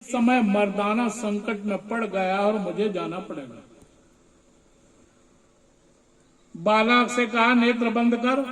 समय मर्दाना संकट में पड़ गया और मुझे जाना पड़ेगा। बालक से कहा नेत्र बंद कर,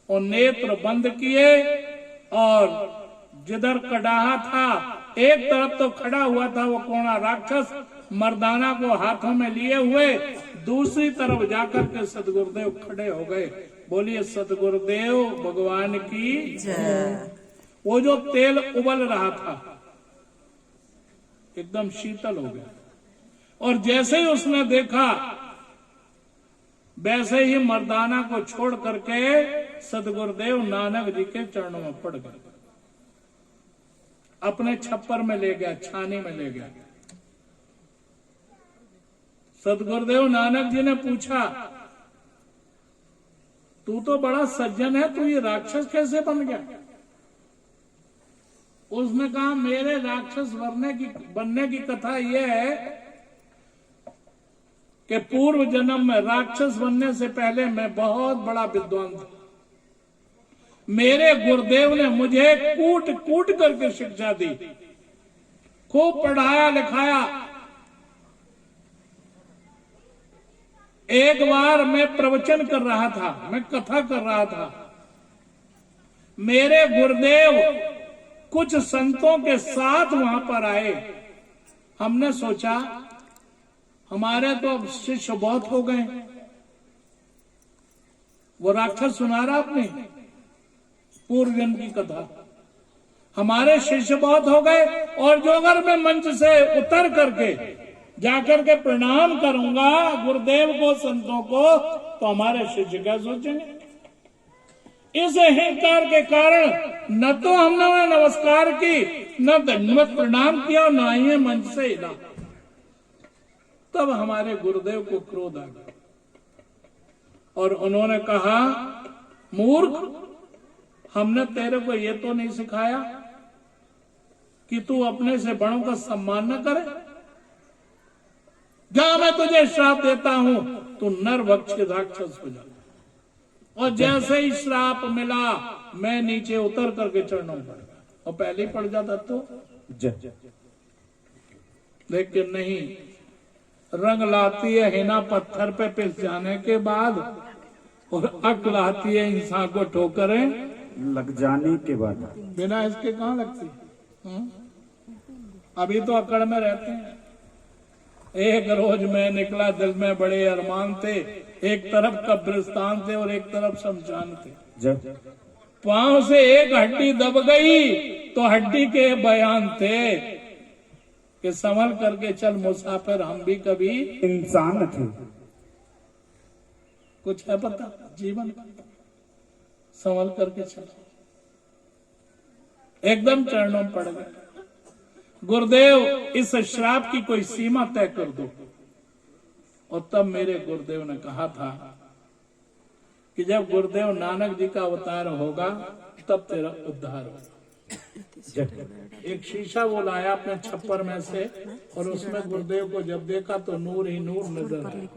और नेत्र बंद किए, और जिधर कड़ाहा था एक तरफ तो खड़ा हुआ था वो कोना राक्षस मर्दाना को हाथों में लिए हुए, दूसरी तरफ जाकर के सदगुरुदेव खड़े हो गए। बोलिए सदगुरुदेव भगवान की जय। वो जो तेल उबल रहा था एकदम शीतल हो गया, और जैसे ही उसने देखा वैसे ही मर्दाना को छोड़ करके सदगुरुदेव नानक जी के चरणों में पड़ गए, अपने छप्पर में ले गया, छानी में ले गया। सदगुरुदेव नानक जी ने पूछा, तू तो बड़ा सज्जन है, तू ये राक्षस कैसे बन गया? उसने कहा मेरे राक्षस बनने की कथा यह है कि पूर्व जन्म में राक्षस बनने से पहले मैं बहुत बड़ा विद्वान था। मेरे गुरुदेव ने मुझे कूट कूट करके शिक्षा दी, खूब पढ़ाया लिखाया। एक बार मैं प्रवचन कर रहा था, मैं कथा कर रहा था। मेरे गुरुदेव कुछ संतों के साथ वहां पर आए। हमने सोचा हमारे तो अब शिष्य बहुत हो गए। वो राक्षस सुना रहा आपने पूर्व जन्म की कथा, हमारे शिष्य बहुत हो गए, और जो अगर मैं मंच से उतर करके जाकर के प्रणाम करूंगा गुरुदेव को, संतों को, तो हमारे शिष्य क्या सोचेंगे? इस अहंकार के कारण न तो हमने नमस्कार की, न दंडवत प्रणाम किया, और न ही मंच से हिला। तब हमारे गुरुदेव को क्रोध आ गया और उन्होंने कहा, मूर्ख, हमने तेरे को ये तो नहीं सिखाया कि तू अपने से बड़ों का सम्मान न करे। जा, मैं तुझे श्राप देता हूं, तू नर भक्ष राक्षस हो जा। और जैसे ही श्राप मिला मैं नीचे उतर करके चरणों पड़ गया, और पहले ही पड़ जाता तो लेकिन नहीं, रंग लाती है हिना पत्थर पे पिस जाने के बाद, और अक्ल आती है इंसान को ठोकरें लग जाने के बाद। बिना इसके कहां लगती? अभी तो अकड़ में रहते हैं। एक रोज मैं निकला, दिल में बड़े अरमान थे, एक तरफ कब्रिस्तान थे और एक तरफ शमशान थे। पांव से एक हड्डी दब गई तो हड्डी के बयान थे कि संभल करके चल मुसाफिर, हम भी कभी इंसान थे। कुछ है पता जीवन, संभल करके चल। एकदम चरणों में पड़ गए। गुरुदेव, इस श्राप की कोई सीमा तय कर दो। और तब मेरे गुरुदेव ने कहा था कि जब गुरुदेव नानक जी का अवतार होगा तब तेरा उद्धार होगा। एक शीशा वो लाया अपने छप्पर में से, और उसमें गुरुदेव को जब देखा तो नूर ही नूर नजर आया।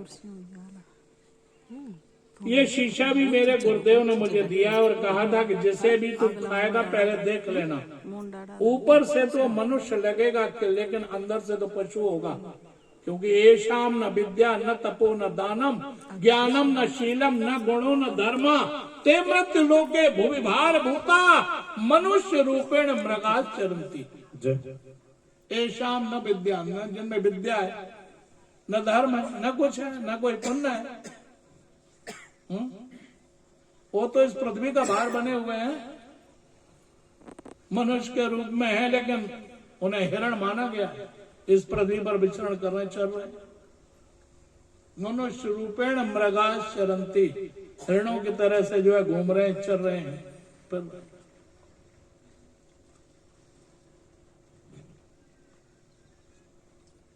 ये शीशा भी मेरे गुरुदेव ने मुझे दिया और कहा था कि जिसे भी तू खाएगा पहले देख लेना। ऊपर से तो मनुष्य लगेगा लेकिन अंदर से तो पशु होगा, क्योंकि येषाम न विद्या न तपो न दानम ज्ञानम न शीलम न गुणो न धर्म ते मृत्यु लोके भुवि भार भूता मनुष्य रूपेण मृगाचरन्ति। येषाम न विद्या, न जिनमें विद्या है, न धर्म है, न कुछ है, न कोई पुण्य है, वो तो इस पृथ्वी का भार बने हुए हैं, मनुष्य के रूप में है, लेकिन उन्हें हिरण माना गया, इस पृथ्वी पर विचरण कर रहे, चल रहे। मनुष्य रूपेण मृगाचरन्ति, हिरणों की तरह से जो है घूम रहे हैं, चल रहे हैं।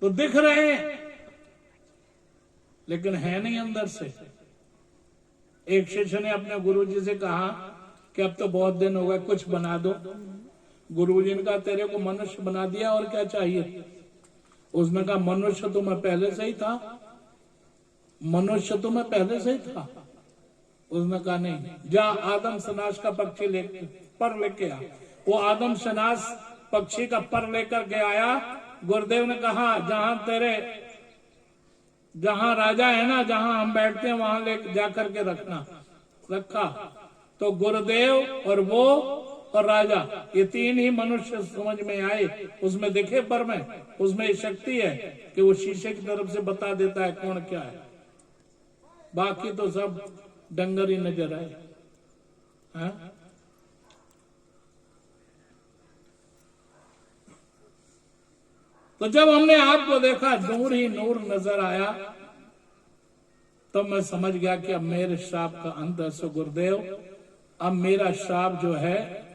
तो दिख रहे हैं लेकिन है नहीं अंदर से। एक शिष्य ने अपने गुरुजी से कहा कि अब तो बहुत दिन हो गए, कुछ बना दो। गुरुजी ने कहा तेरे को मनुष्य बना दिया, और क्या चाहिए? उसने कहा मनुष्य तो मैं पहले से ही था, मनुष्य तो मैं पहले से ही था। उसने कहा नहीं, जा आदम सनाश का पक्षी लेके आ। वो आदम सनाश पक्षी का पर लेकर के आया। गुरुदेव ने कहा जहां राजा है ना, जहां हम बैठते हैं वहां ले जाकर के रखा। तो गुरुदेव और वो और राजा, ये तीन ही मनुष्य समझ में आए। उसमें दिखे पर में, उसमें ये शक्ति है कि वो शीशे की तरफ से बता देता है कौन क्या है। बाकी तो सब डंगर ही नजर आए। हाँ? तो जब हमने आपको देखा, नूर ही नूर नजर आया, तो मैं समझ गया कि अब मेरे श्राप का अंत है। सो गुरुदेव, अब मेरा श्राप जो है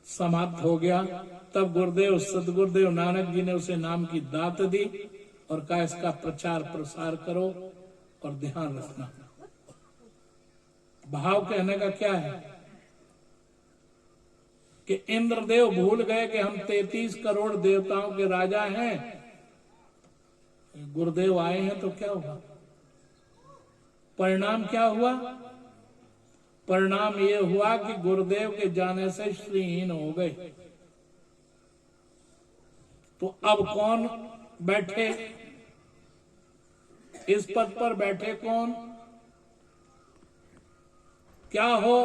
समाप्त हो गया। तब गुरुदेव सदगुरुदेव नानक जी ने उसे नाम की दात दी और कहा इसका प्रचार प्रसार करो और ध्यान रखना। भाव कहने का क्या है कि इंद्रदेव भूल गए कि हम 33 करोड़ देवताओं के राजा हैं। गुरुदेव आए हैं तो क्या हुआ? परिणाम क्या हुआ? परिणाम ये हुआ कि गुरुदेव के जाने से श्रीहीन हो गए। तो अब कौन बैठे इस पद पर? बैठे कौन? क्या हो?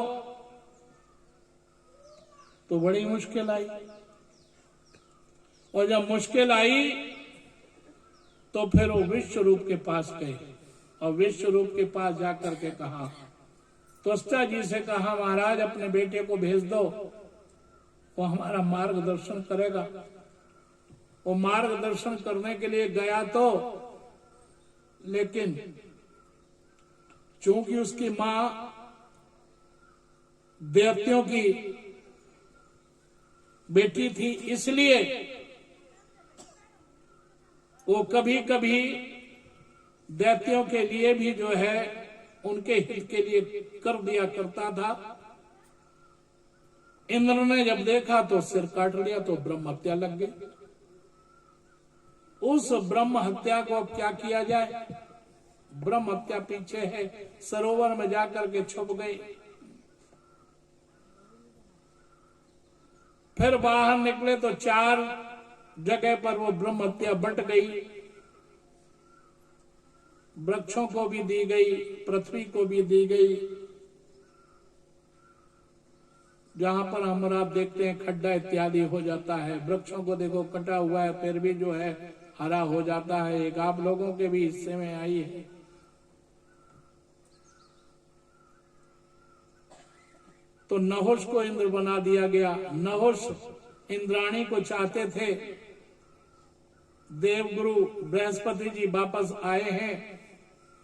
तो बड़ी मुश्किल आई। और जब मुश्किल आई तो फिर वो विश्व रूप के पास गए और विश्व रूप के पास जाकर के कहा, त्वष्टा जी से कहा, महाराज अपने बेटे को भेज दो, वो हमारा मार्गदर्शन करेगा। वो मार्गदर्शन करने के लिए गया तो, लेकिन चूंकि उसकी मां दैत्यों की बेटी थी, इसलिए वो कभी कभी दैत्यों के लिए भी जो है उनके हित के लिए कर दिया करता था। इंद्र ने जब देखा तो सिर काट लिया, तो ब्रह्म हत्या लग गई। उस ब्रह्म हत्या को अब क्या किया जाए? ब्रह्म हत्या पीछे है, सरोवर में जाकर के छुप गई। फिर बाहर निकले तो 4 जगह पर वो ब्रह्म हत्या बंट गई। वृक्षों को भी दी गई, पृथ्वी को भी दी गई। जहां पर हम आप देखते हैं खड्डा इत्यादि हो जाता है, वृक्षों को देखो कटा हुआ है फिर भी जो है हरा हो जाता है। एक आप लोगों के भी हिस्से में आई है। तो नहुष को इंद्र बना दिया गया। नहुष इंद्राणी को चाहते थे। देवगुरु बृहस्पति जी वापस आए हैं।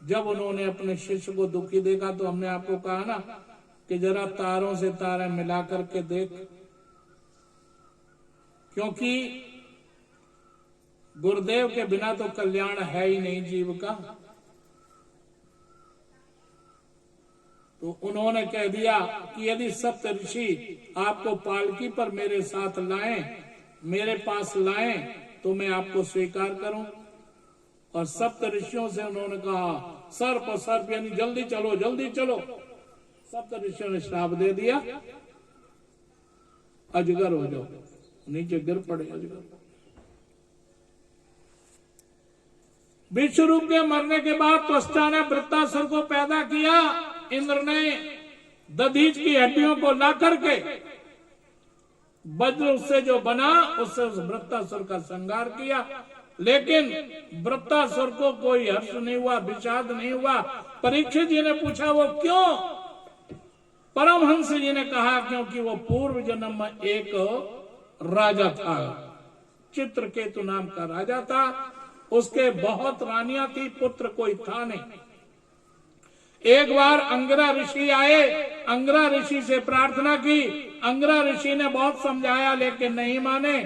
जब उन्होंने अपने शिष्य को दुखी देखा तो हमने आपको कहा ना कि जरा तारों से तारे मिला करके देख, क्योंकि गुरुदेव के बिना तो कल्याण है ही नहीं जीव का। तो उन्होंने कह दिया कि यदि सप्त ऋषि आपको पालकी पर मेरे साथ लाएं, मेरे पास लाएं, तो मैं आपको स्वीकार करूं। और सप्त ऋषियों से उन्होंने कहा सर्प सर्प, यानी जल्दी चलो जल्दी चलो। सप्त ऋषियों ने श्राप दे दिया, अजगर हो जाओ। नीचे गिर पड़े अजगर। विश्वरूप के मरने के बाद त्वष्टा ने वृत्तासुर को पैदा किया। इंद्र ने दधीच की हड्डियों को ला करके वज्र उससे जो बना उससे उस वृत्तासुर का संहार किया। लेकिन वृत्तासुर को कोई हर्ष नहीं हुआ, विषाद नहीं हुआ। परीक्षित जी ने पूछा वो क्यों? परमहंस जी ने कहा क्योंकि वो पूर्व जन्म में एक राजा था, चित्रकेतु नाम का राजा था। उसके बहुत रानियां थी, पुत्र कोई था नहीं। एक बार अंगिरा ऋषि आए, अंगिरा ऋषि से प्रार्थना की। अंगिरा ऋषि ने बहुत समझाया लेकिन नहीं माने,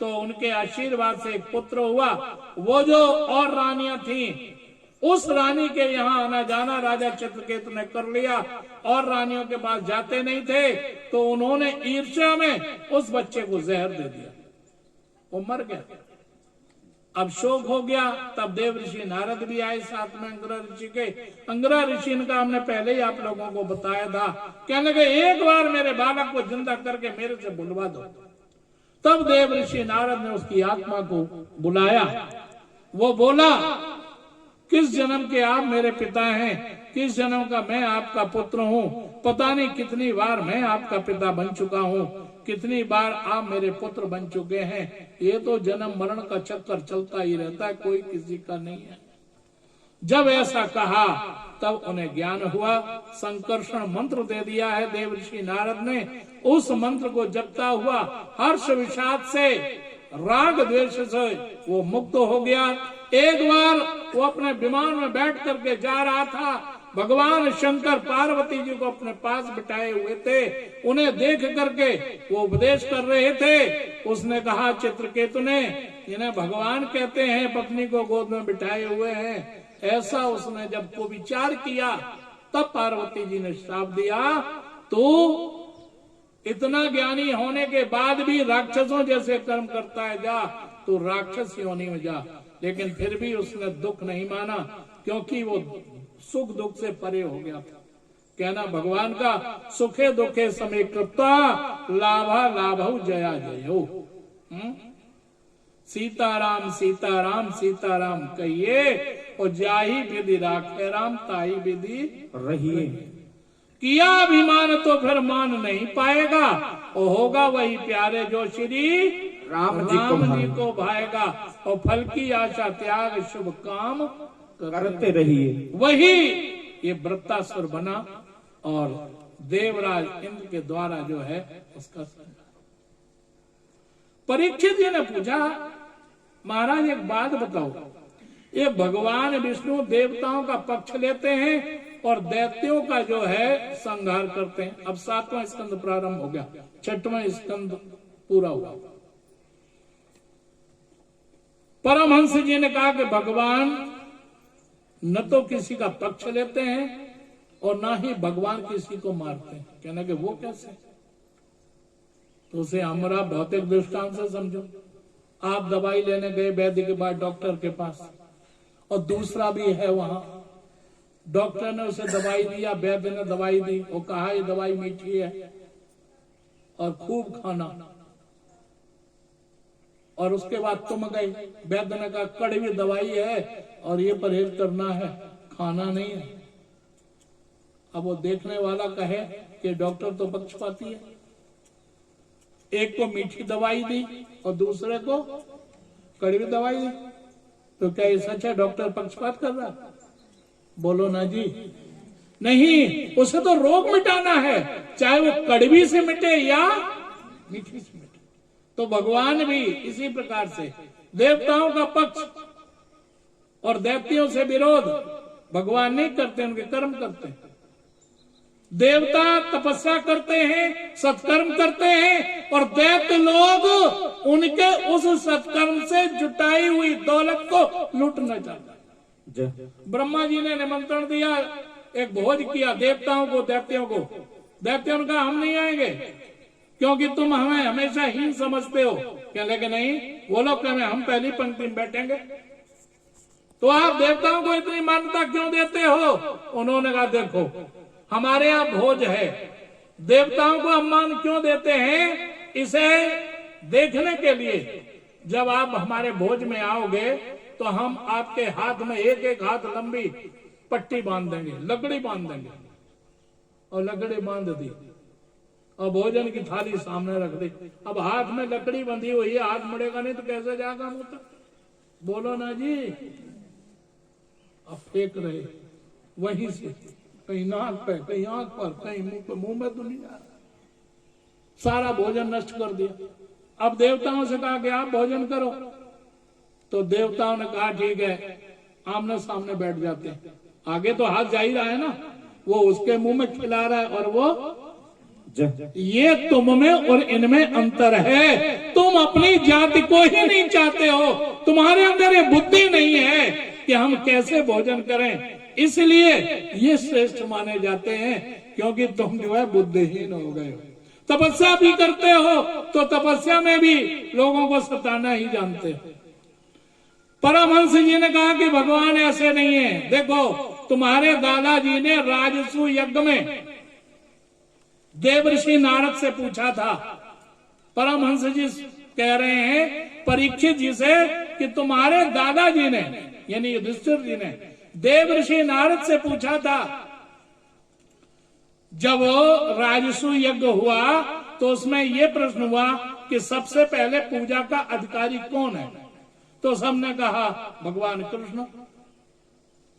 तो उनके आशीर्वाद से एक पुत्र हुआ। वो जो और रानियां थीं, उस रानी के यहाँ आना जाना राजा चित्रकेतु ने कर लिया। और रानियों के पास जाते नहीं थे, तो उन्होंने ईर्ष्या में उस बच्चे को जहर दे दिया, वो मर गया। अब शोक हो गया। तब देव ऋषि नारद भी आए साथ में अंगिरा ऋषि के। अंगिरा ऋषि का हमने पहले ही आप लोगों को बताया था। कहने लगे एक बार मेरे बालक को जिंदा करके मेरे से बुलवा दो। तब देव ऋषि नारद ने उसकी आत्मा को बुलाया। वो बोला, किस जन्म के आप मेरे पिता हैं, किस जन्म का मैं आपका पुत्र हूँ। पता नहीं कितनी बार मैं आपका पिता बन चुका हूँ, कितनी बार आप मेरे पुत्र बन चुके हैं। ये तो जन्म मरण का चक्कर चलता ही रहता है, कोई किसी का नहीं है। जब ऐसा कहा तब उन्हें ज्ञान हुआ। संकर्षण मंत्र दे दिया है देव ऋषि नारद ने। उस मंत्र को जपता हुआ हर्ष विषाद से, राग द्वेष से वो मुक्त हो गया। एक बार वो अपने विमान में बैठ करके जा रहा था। भगवान शंकर पार्वती जी को अपने पास बिठाए हुए थे। उन्हें देख करके वो उपदेश कर रहे थे। उसने कहा चित्रकेतु ने, इन्हें भगवान कहते हैं, पत्नी को गोद में बिठाए हुए हैं। ऐसा उसने जब को विचार किया तब पार्वती जी ने श्राप दिया, तो इतना ज्ञानी होने के बाद भी राक्षसों जैसे कर्म करता है, जा तो राक्षस योनि में जा। लेकिन फिर भी उसने दुख नहीं माना, क्योंकि वो सुख दुख से परे हो गया था। कहना भगवान का, सुखे दुखे समय कृप्ता, लाभा लाभौ जया जयो। सीताराम सीताराम सीताराम कहिए, और जाही विधि राखे राम, ताही विधि रहिए। किया अभिमान तो फिर मान नहीं पाएगा, और होगा वही प्यारे जो श्री राम जी को भाएगा। और फल की आशा त्याग शुभ काम करते रहिए। वही ये वृत्तासुर बना और देवराज इंद्र के द्वारा जो है उसका संहार। परीक्षित जी ने पूछा, महाराज एक बात बताओ, ये भगवान विष्णु देवताओं का पक्ष लेते हैं और दैत्यों का जो है संहार करते हैं। अब 7वां स्कंद प्रारंभ हो गया, 6वां स्कंद पूरा हुआ। परमहंस जी ने कहा कि भगवान न तो किसी का पक्ष लेते हैं और ना ही भगवान किसी को मारते हैं। कहना कि वो कैसे? तो उसे हमारा भौतिक दृष्टांत से समझो। आप दवाई लेने गए वैद्य के बाद डॉक्टर के पास, और दूसरा भी है वहां। डॉक्टर ने उसे दवाई दिया, वैद्य ने दवाई दी, वो कहा ये दवाई मीठी है और खूब खाना। और उसके बाद तुम गए, वैद्य ने कहा कड़वी दवाई है और ये परहेज करना है, खाना नहीं है। अब वो देखने वाला कहे कि डॉक्टर तो पक्षपाती है, एक को मीठी दवाई दी और दूसरे को कड़वी दवाई दी, तो क्या ये सच है डॉक्टर पक्षपात कर रहा? बोलो ना जी। नहीं, उसे तो रोग मिटाना है, चाहे वो कड़वी से मिटे या मीठी से मिटे। तो भगवान भी इसी प्रकार से देवताओं का पक्ष और दैत्यों से विरोध भगवान नहीं करते, उनके कर्म करते हैं। देवता तपस्या करते हैं, सत्कर्म करते हैं, और दैत्य लोग उनके उस सत्कर्म से जुटाई हुई दौलत को लूटना चाहते हैं। ब्रह्मा जी ने निमंत्रण दिया, एक भोज किया देवताओं को, दैत्यों को। दैत्यों ने कहा हम नहीं आएंगे क्योंकि तुम हमें हमेशा हीन समझते हो। कहने लगे नहीं, वो लोग कहें हम पहली पंक्ति में बैठेंगे। तो आप देवताओं को इतनी मान्यता क्यों देते हो? उन्होंने कहा देखो हमारे यहाँ भोज है, देवताओं को सम्मान क्यों देते हैं? इसे देखने के लिए जब आप हमारे भोज में आओगे तो हम आपके हाथ में एक एक हाथ लंबी पट्टी बांध देंगे, लकड़ी बांध देंगे। और लकड़ी बांध दी और भोजन की थाली सामने रख दी। अब हाथ में लकड़ी बंधी हुई है, हाथ मुड़ेगा नहीं तो कैसे जाएगा मुंह तक? बोलो ना जी। अब फेंक रहे वहीं से, कहीं नाक पे, कहीं आंख पर, कहीं मुंह पे, मुंह में तो नहीं जा रहा। सारा भोजन नष्ट कर दिया। अब देवताओं से कहा कि आप भोजन करो, तो देवताओं ने कहा ठीक है, आमने सामने बैठ जाते हैं। आगे तो हाथ जा ही रहा है ना, वो उसके मुंह में खिला रहा है और वो ये तुम में और इनमें अंतर है। तुम अपनी जाति को ही नहीं चाहते हो, तुम्हारे अंदर ये बुद्धि नहीं है कि हम कैसे भोजन करें, इसलिए ये श्रेष्ठ माने जाते हैं क्योंकि तुम जो है बुद्धिहीन हो गए हो। तपस्या भी करते हो तो तपस्या में भी लोगों को सताना ही जानते हो। परमहंस जी ने कहा कि भगवान ऐसे नहीं है। देखो तुम्हारे दादाजी ने राजसु यज्ञ में देवर्षि नारद से पूछा था, परमहंस जी कह रहे हैं परीक्षित जी से कि तुम्हारे दादाजी ने यानी युधिष्ठिर जी ने देवर्षि नारद से पूछा था, जब राजसु यज्ञ हुआ तो उसमें यह प्रश्न हुआ कि सबसे पहले पूजा का अधिकारी कौन है, तो सबने कहा भगवान कृष्ण।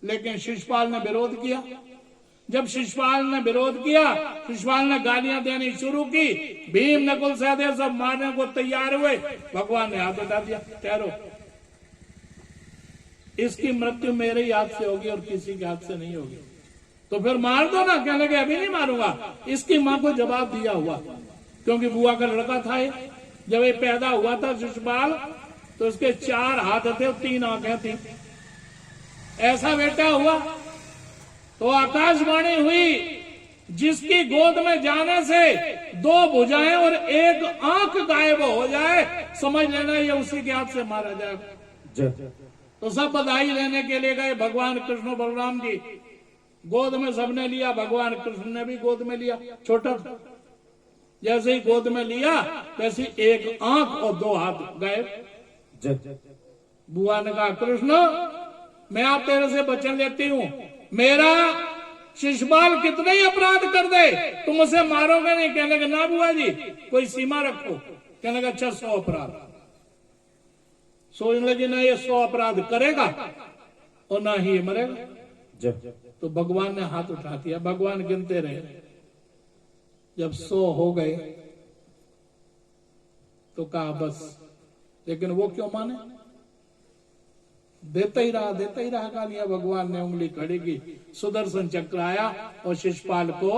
लेकिन शिशुपाल ने विरोध किया। जब शिशुपाल ने विरोध किया, शिशुपाल ने गालियां देनी शुरू की, भीम नकुल सहदेव सब मारने को तैयार हुए, भगवान ने हाथ उठा दिया, ठहरो, इसकी मृत्यु मेरे ही हाथ से होगी और किसी के हाथ से नहीं होगी, तो फिर मार दो ना। कहने लगे अभी नहीं मारूंगा। इसकी मां को जवाब दिया हुआ, क्योंकि बुआ का लड़का था ये। जब ये पैदा हुआ था शिशुपाल, तो इसके 4 हाथ थे और 3 आंखें थी। ऐसा बेटा हुआ तो आकाशवाणी हुई, जिसकी गोद में जाने से 2 भुजाएं और 1 आंख गायब हो जाए, समझ लेना ये उसी के हाथ से मारा जाएगा। तो सब बधाई लेने के लिए गए। भगवान कृष्ण बलराम जी गोद में सबने लिया, भगवान कृष्ण ने भी गोद में लिया। छोटा था, जैसे ही गोद में लिया वैसे 1 आंख और 2 हाथ गायब। बुआ ने कहा, कृष्ण मैं आप तेरे से वचन लेती हूं, मेरा शिशुपाल कितने ही अपराध कर दे तुम उसे मारोगे नहीं। कहने लगे ना बुआ जी, कोई सीमा रखो। कहने लगा अच्छा 100 अपराध। सोचने लगे ना ये 100 अपराध करेगा और ना ही ये मरेगा। तो भगवान ने हाथ उठा दिया। भगवान गिनते रहे, जब 100 हो गए तो कहा बस। लेकिन वो क्यों माने, देता ही रहा गालियां। भगवान ने उंगली खड़ी की, सुदर्शन चक्र आया और शिशुपाल को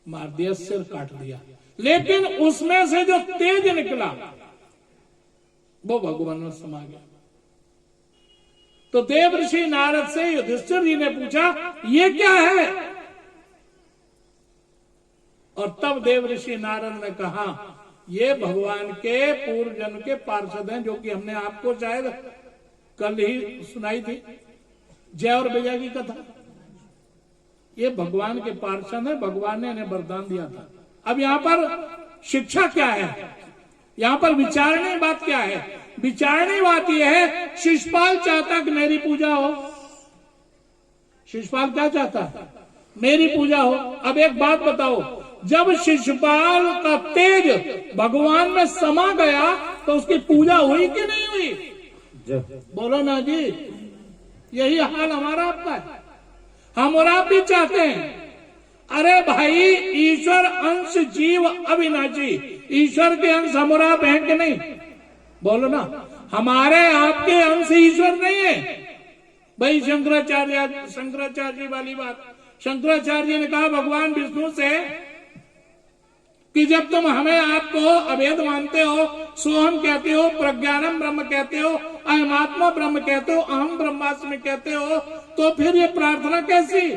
मार दिया, सिर काट दिया। लेकिन उसमें से जो तेज निकला वो भगवान में समा गया। तो देवर्षि नारद से युधिष्ठिर जी ने पूछा ये क्या है, और तब देवर्षि नारद ने कहा ये भगवान के पूर्व जन्म के पार्षद हैं, जो कि हमने आपको शायद कल ही सुनाई थी, जय और विजय की कथा। ये भगवान के पार्षद है, भगवान ने इन्हें वरदान दिया था। अब यहाँ पर शिक्षा क्या है, यहाँ पर विचारने बात क्या है? विचारने बात यह है, शिशुपाल चाहता कि मेरी पूजा हो। शिशुपाल क्या चाहता? मेरी पूजा हो। अब एक बात बताओ, जब शिशुपाल का तेज भगवान में समा गया तो उसकी पूजा हुई कि नहीं हुई? बोलो ना जी। यही हाल हमारा आपका है। हम और आप भी चाहते हैं, अरे भाई ईश्वर अंश जीव अविनाशी, ईश्वर के अंश हम और आप हैं कि नहीं? बोलो ना, हमारे आपके अंश ईश्वर नहीं है भाई। शंकराचार्य जी वाली बात, शंकराचार्य जी ने कहा भगवान विष्णु से कि जब तुम हमें आपको अभेद मानते हो, सोहम कहते हो, प्रज्ञानम ब्रह्म कहते हो, अहमात्मा ब्रह्म कहते हो, अहम ब्रह्मास्मि कहते हो, तो फिर ये प्रार्थना कैसी?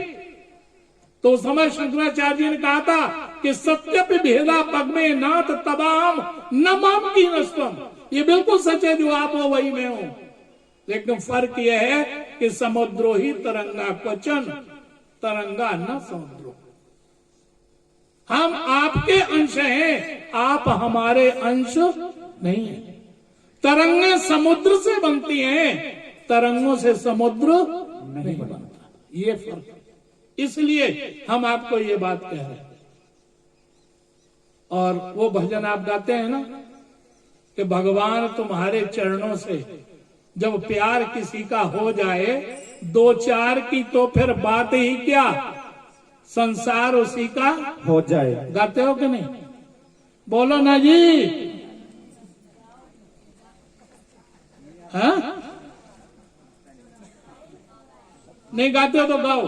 तो उस समय शंकराचार्य जी ने कहा था कि सत्यपि भेदा पगमे नाथ तबाम न माम की नस्तम। ये बिल्कुल सच है, जो आप हो वही मैं हूं। लेकिन फर्क यह है कि समुद्रो ही तरंगा क्वचन तरंगा न समुद्रो। हम आपके अंश हैं, आप हमारे अंश नहीं है। तरंगे समुद्र से बनती हैं, तरंगों से समुद्र नहीं बनता। ये फर्क है। इसलिए हम आपको ये बात कह रहे हैं। और वो भजन आप गाते हैं ना कि भगवान तुम्हारे चरणों से जब प्यार किसी का हो जाए, 2-4 की तो फिर बात ही क्या, संसार उसी का हो जाए। गाते हो कि नहीं? बोलो ना जी। हाँ, नहीं गाते हो तो गाओ।